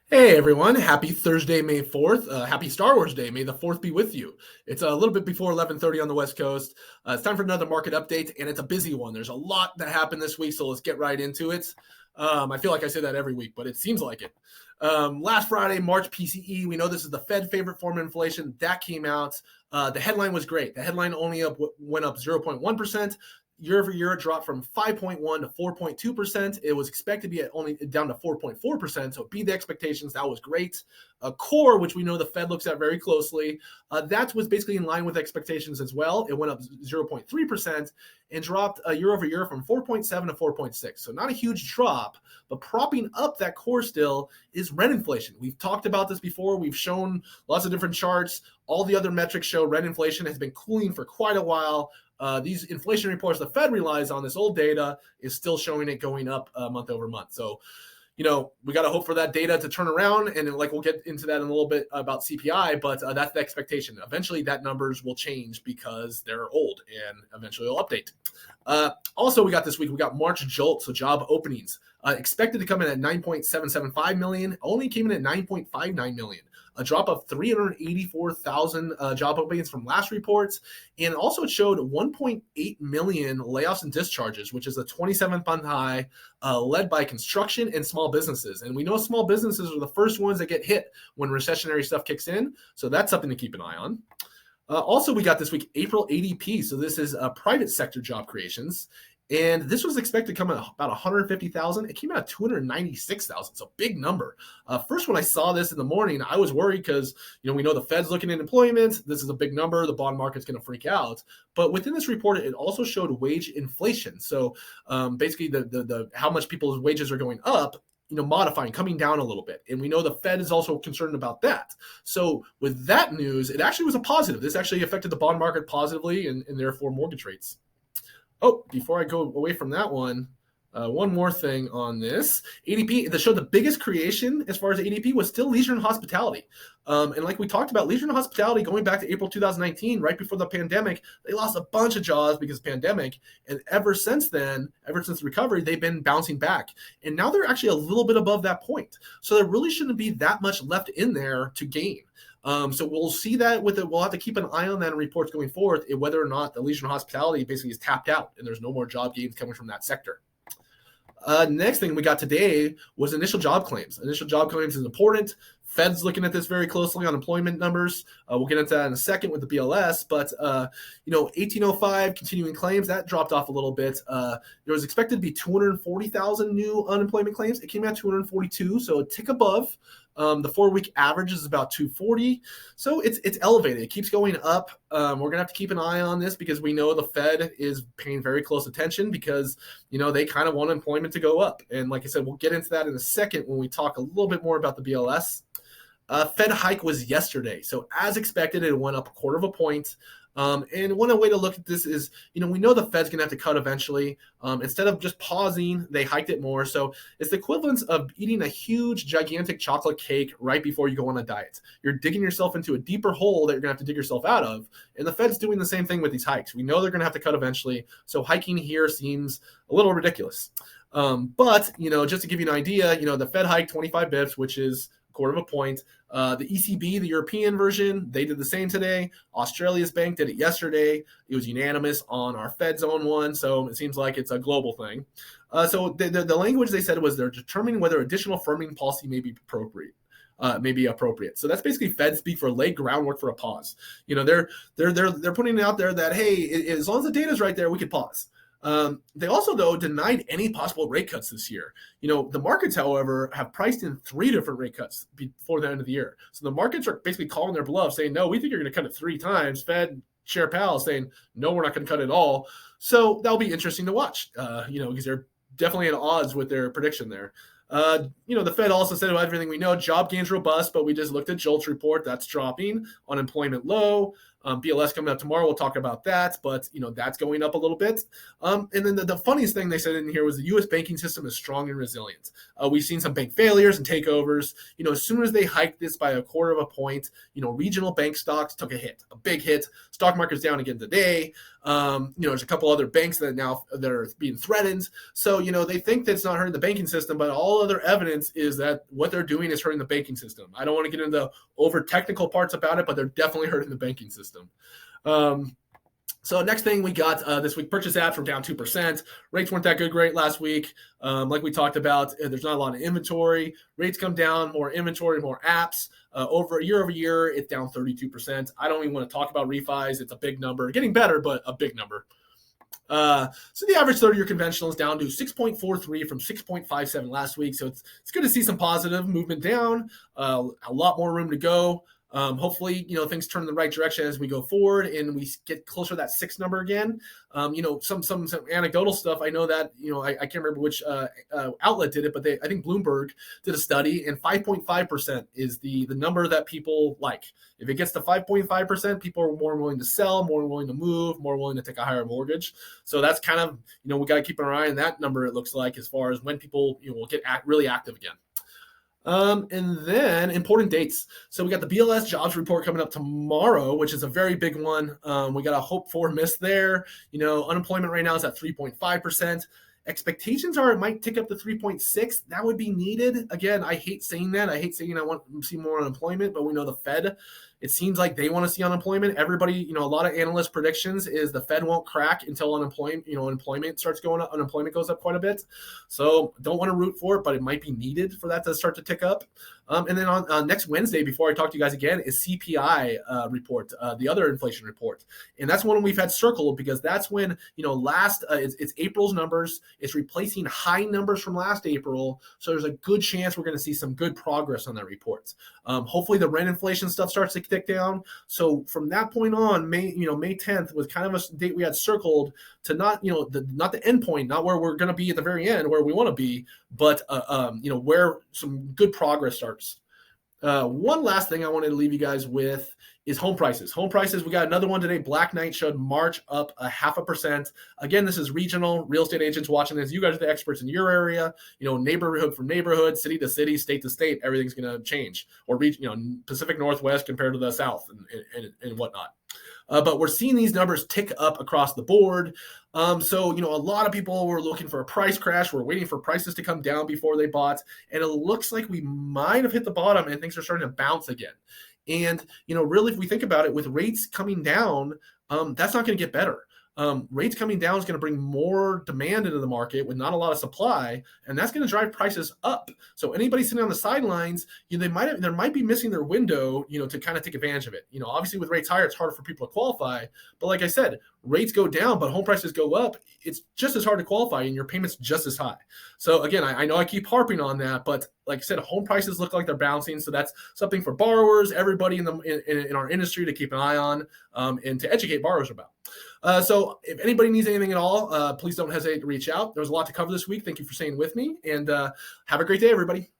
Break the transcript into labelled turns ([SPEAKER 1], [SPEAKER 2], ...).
[SPEAKER 1] Hey everyone, happy Thursday, May 4th. Happy Star Wars Day. May the 4th be with you. It's a little bit before 11:30 on the West Coast. It's time for another market update, and it's a busy one. There's a lot that happened this week, so let's get right into it. I feel like I say that every week, but it seems like it. Last Friday, March PCE, we know this is the Fed favorite form of inflation. That came out. The headline was great. The headline went up 0.1%. Year over year, it dropped from 5.1 to 4.2%. It was expected to be at only down to 4.4%. So beat the expectations. That was great. Core, which we know the Fed looks at very closely, that was basically in line with expectations as well. It went up 0.3% and dropped year over year from 4.7 to 4.6. So not a huge drop, but propping up that core still is rent inflation. We've talked about this before. We've shown lots of different charts. All the other metrics show rent inflation has been cooling for quite a while. These inflation reports the Fed relies on, this old data is still showing it going up month over month. So, we got to hope for that data to turn around, and we'll get into that in a little bit about CPI, but that's the expectation. Eventually that numbers will change because they're old, and eventually it'll update. Also, we got March JOLT, so job openings, expected to come in at 9.775 million, only came in at 9.59 million. A drop of 384,000 job openings from last reports. And also it showed 1.8 million layoffs and discharges, which is a 27th-month high, led by construction and small businesses. And we know small businesses are the first ones that get hit when recessionary stuff kicks in. So that's something to keep an eye on. Also, we got this week April ADP. So this is private sector job creations. And this was expected to come at about 150,000. It came out at 296,000. So big number. First, when I saw this in the morning, I was worried because, we know the Fed's looking at employment. This is a big number. The bond market's going to freak out. But within this report, it also showed wage inflation. So basically the how much people's wages are going up, modifying, coming down a little bit. And we know the Fed is also concerned about that. So with that news, it actually was a positive. This actually affected the bond market positively and therefore mortgage rates. Oh, before I go away from that one more thing on this. ADP, that showed the biggest creation as far as ADP was still leisure and hospitality. And like we talked about, leisure and hospitality going back to April 2019, right before the pandemic, they lost a bunch of jobs because of the pandemic. And ever since then, ever since the recovery, they've been bouncing back. And now they're actually a little bit above that point. So there really shouldn't be that much left in there to gain. So we'll see that we'll have to keep an eye on that in reports going forward, whether or not the leisure and hospitality basically is tapped out and there's no more job gains coming from that sector. Next thing we got today was initial job claims. Initial job claims is important. Fed's looking at this very closely on employment numbers. We'll get into that in a second with the BLS, but 1805 continuing claims, that dropped off a little bit. There was expected to be 240,000 new unemployment claims. It came out 242, so a tick above. The 4-week average is about 240. So it's elevated. It keeps going up. We're going to have to keep an eye on this because we know the Fed is paying very close attention because, they kind of want employment to go up. And like I said, we'll get into that in a second when we talk a little bit more about the BLS. Fed hike was yesterday. So as expected, it went up 1/4 point. And one way to look at this is, we know the Fed's going to have to cut eventually. Instead of just pausing, they hiked it more. So it's the equivalent of eating a huge, gigantic chocolate cake right before you go on a diet. You're digging yourself into a deeper hole that you're going to have to dig yourself out of. And the Fed's doing the same thing with these hikes. We know they're going to have to cut eventually. So hiking here seems a little ridiculous. But, just to give you an idea, the Fed hiked 25 bips, which is 1/4 point. The ECB, the European version, they did the same today. Australia's bank did it yesterday. It was unanimous on our Fed's own one, so it seems like it's a global thing. So the language they said was they're determining whether additional firming policy may be appropriate. So that's basically Fed speak for lay groundwork for a pause. They're putting it out there that, hey, as long as the data's right there, we could pause. They also, though, denied any possible rate cuts this year. The markets, however, have priced in 3 different rate cuts before the end of the year. So the markets are basically calling their bluff, saying, no, we think you're going to cut it 3 times. Fed Chair Powell saying, no, we're not going to cut it all. So that'll be interesting to watch, because they're definitely at odds with their prediction there. The Fed also said about everything we know, job gains robust, but we just looked at JOLT's report. That's dropping. Unemployment low. BLS coming up tomorrow. We'll talk about that, but that's going up a little bit. And then the funniest thing they said in here was the U.S. banking system is strong and resilient. We've seen some bank failures and takeovers. As soon as they hiked this by 1/4 point, regional bank stocks took a big hit. Stock market's down again today. There's a couple other banks that now they're being threatened. So, they think that it's not hurting the banking system, but all other evidence is that what they're doing is hurting the banking system. I don't want to get into over technical parts about it, but they're definitely hurting the banking system. So next thing we got this week, purchase apps were down 2%. Rates weren't that great last week. Like we talked about, there's not a lot of inventory. Rates come down, more inventory, more apps. Over year, it's down 32%. I don't even want to talk about refis. It's a big number. Getting better, but a big number. So the average 30-year conventional is down to 6.43 from 6.57 last week. So it's good to see some positive movement down. A lot more room to go. Hopefully, things turn in the right direction as we go forward and we get closer to that 6 number again. Some anecdotal stuff. I know that, I can't remember which outlet did it, but I think Bloomberg did a study, and 5.5% is the number that people like. If it gets to 5.5%, people are more willing to sell, more willing to move, more willing to take a higher mortgage. So that's kind of, we got to keep an eye on that number, it looks like, as far as when people will get really active again. And then important dates. So we got the BLS jobs report coming up tomorrow, which is a very big one. We got a hope for miss there. Unemployment right now is at 3.5%. Expectations are it might tick up to 3.6. That would be needed. Again, I hate saying that. I hate saying I want to see more unemployment, but we know the Fed, it seems like they want to see unemployment. Everybody, a lot of analyst predictions is the Fed won't crack until employment starts going up. Unemployment goes up quite a bit. So don't want to root for it, but it might be needed for that to start to tick up. And then on next Wednesday, before I talk to you guys again, is CPI report, the other inflation report. And that's one we've had circled because that's when, it's April's numbers. It's replacing high numbers from last April. So there's a good chance we're going to see some good progress on that report. Hopefully the rent inflation stuff starts to tick down. So from that point on, May 10th was kind of a date we had circled to not the end point, not where we're going to be at the very end, where we want to be, but where some good progress starts. One last thing I wanted to leave you guys with is home prices. Home prices, we got another one today. Black Knight showed March up 0.5%. Again, this is regional. Real estate agents watching this. You guys are the experts in your area. Neighborhood from neighborhood, city to city, state to state, everything's going to change. Or Pacific Northwest compared to the South and whatnot. But we're seeing these numbers tick up across the board. So a lot of people were looking for a price crash. We're waiting for prices to come down before they bought. And it looks like we might have hit the bottom and things are starting to bounce again. And, really, if we think about it, with rates coming down, that's not going to get better. Rates coming down is going to bring more demand into the market with not a lot of supply, and that's going to drive prices up. So anybody sitting on the sidelines, they might be missing their window, to kind of take advantage of it. Obviously with rates higher, it's harder for people to qualify. But like I said, rates go down, but home prices go up. It's just as hard to qualify, and your payment's just as high. So again, I know I keep harping on that, but like I said, home prices look like they're bouncing. So that's something for borrowers, everybody in our industry to keep an eye on and to educate borrowers about. So if anybody needs anything at all, please don't hesitate to reach out. There's a lot to cover this week. Thank you for staying with me, and have a great day, everybody.